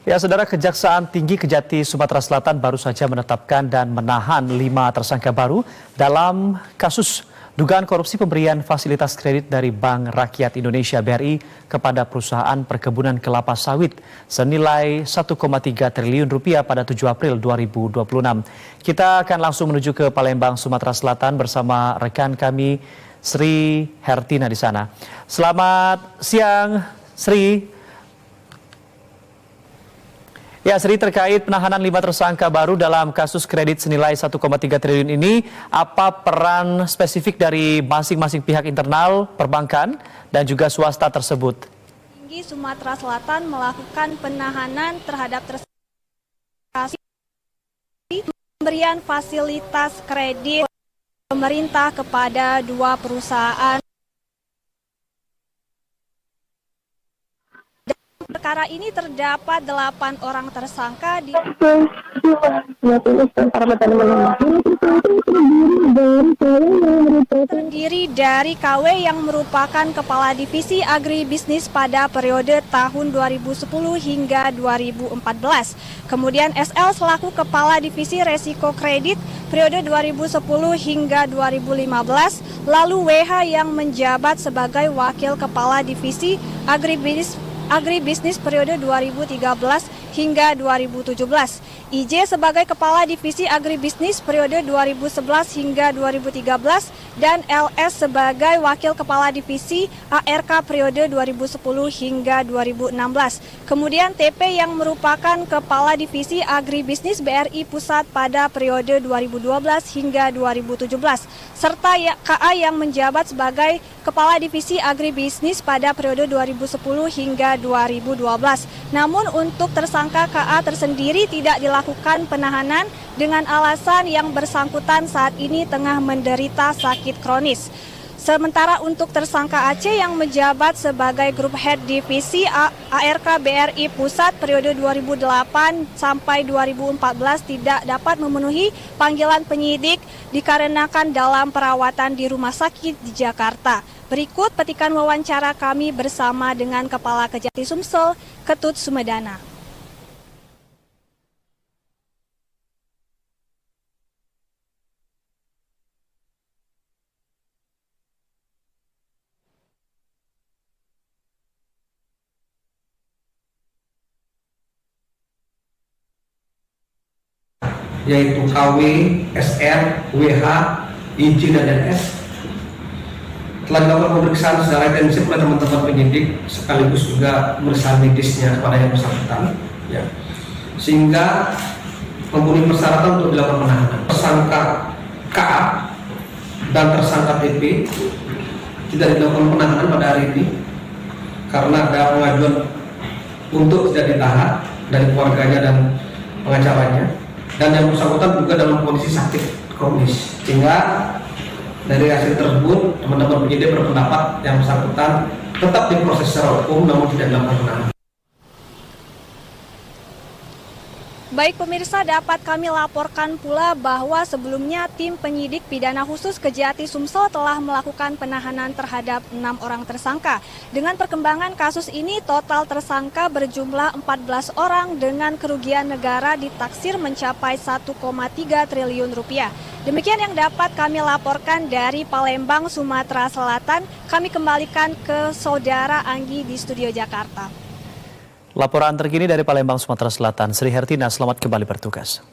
Ya, Saudara, Kejaksaan Tinggi Kejati Sumatera Selatan baru saja menetapkan dan menahan 5 tersangka baru dalam kasus dugaan korupsi pemberian fasilitas kredit dari Bank Rakyat Indonesia (BRI) kepada perusahaan perkebunan kelapa sawit senilai 1,3 triliun rupiah pada 7 April 2026. Kita akan langsung menuju ke Palembang, Sumatera Selatan bersama rekan kami Sri Hertina di sana. Selamat siang, Sri. Ya, Sri, terkait penahanan 5 tersangka baru dalam kasus kredit senilai 1,3 triliun ini, apa peran spesifik dari masing-masing pihak internal, perbankan, dan juga swasta tersebut? Tinggi Sumatera Selatan melakukan penahanan terhadap tersangka pemberian fasilitas kredit pemerintah kepada 2 perusahaan. Perkara ini terdapat 8 orang tersangka terdiri dari KW yang merupakan Kepala Divisi Agribisnis pada periode tahun 2010 hingga 2014. Kemudian SL selaku Kepala Divisi Resiko Kredit periode 2010 hingga 2015. Lalu WH yang menjabat sebagai Wakil Kepala Divisi Agribisnis periode 2013 hingga 2017. IJ sebagai Kepala Divisi Agribisnis periode 2011 hingga 2013 dan LS sebagai Wakil Kepala Divisi ARK periode 2010 hingga 2016. Kemudian TP yang merupakan Kepala Divisi Agribisnis BRI Pusat pada periode 2012 hingga 2017 serta KA yang menjabat sebagai Kepala Divisi Agribisnis pada periode 2010 hingga 2012. Namun untuk tersangka KA tersendiri tidak dilakukan penahanan dengan alasan yang bersangkutan saat ini tengah menderita sakit kronis. Sementara untuk tersangka AC yang menjabat sebagai Grup Head Divisi ARK BRI Pusat periode 2008 sampai 2014 tidak dapat memenuhi panggilan penyidik dikarenakan dalam perawatan di rumah sakit di Jakarta. Berikut petikan wawancara kami bersama dengan Kepala Kejati Sumsel, Ketut Sumedana. Yaitu KW, SR, WH, IJ, dan NS telah dilakukan pemeriksaan secara intensif oleh teman-teman penyidik sekaligus juga pemeriksaan medisnya kepada yang bersangkutan, ya, sehingga memenuhi persyaratan untuk dilakukan penahanan. Tersangka KA dan tersangka TP tidak dilakukan penahanan pada hari ini karena ada pengajuan untuk tidak ditahan dari keluarganya dan pengacaranya, dan yang bersangkutan juga dalam kondisi sakit kronis, sehingga dari hasil tersebut teman-teman penyidik berpendapat yang bersangkutan tetap diproses secara hukum namun tidak dilakukan penahanan. Baik pemirsa, dapat kami laporkan pula bahwa sebelumnya tim penyidik pidana khusus Kejati Sumsel telah melakukan penahanan terhadap 6 orang tersangka. Dengan perkembangan kasus ini, total tersangka berjumlah 14 orang dengan kerugian negara ditaksir mencapai 1,3 triliun rupiah. Demikian yang dapat kami laporkan dari Palembang, Sumatera Selatan. Kami kembalikan ke Saudara Anggi di Studio Jakarta. Laporan terkini dari Palembang, Sumatera Selatan, Sri Hertina, selamat kembali bertugas.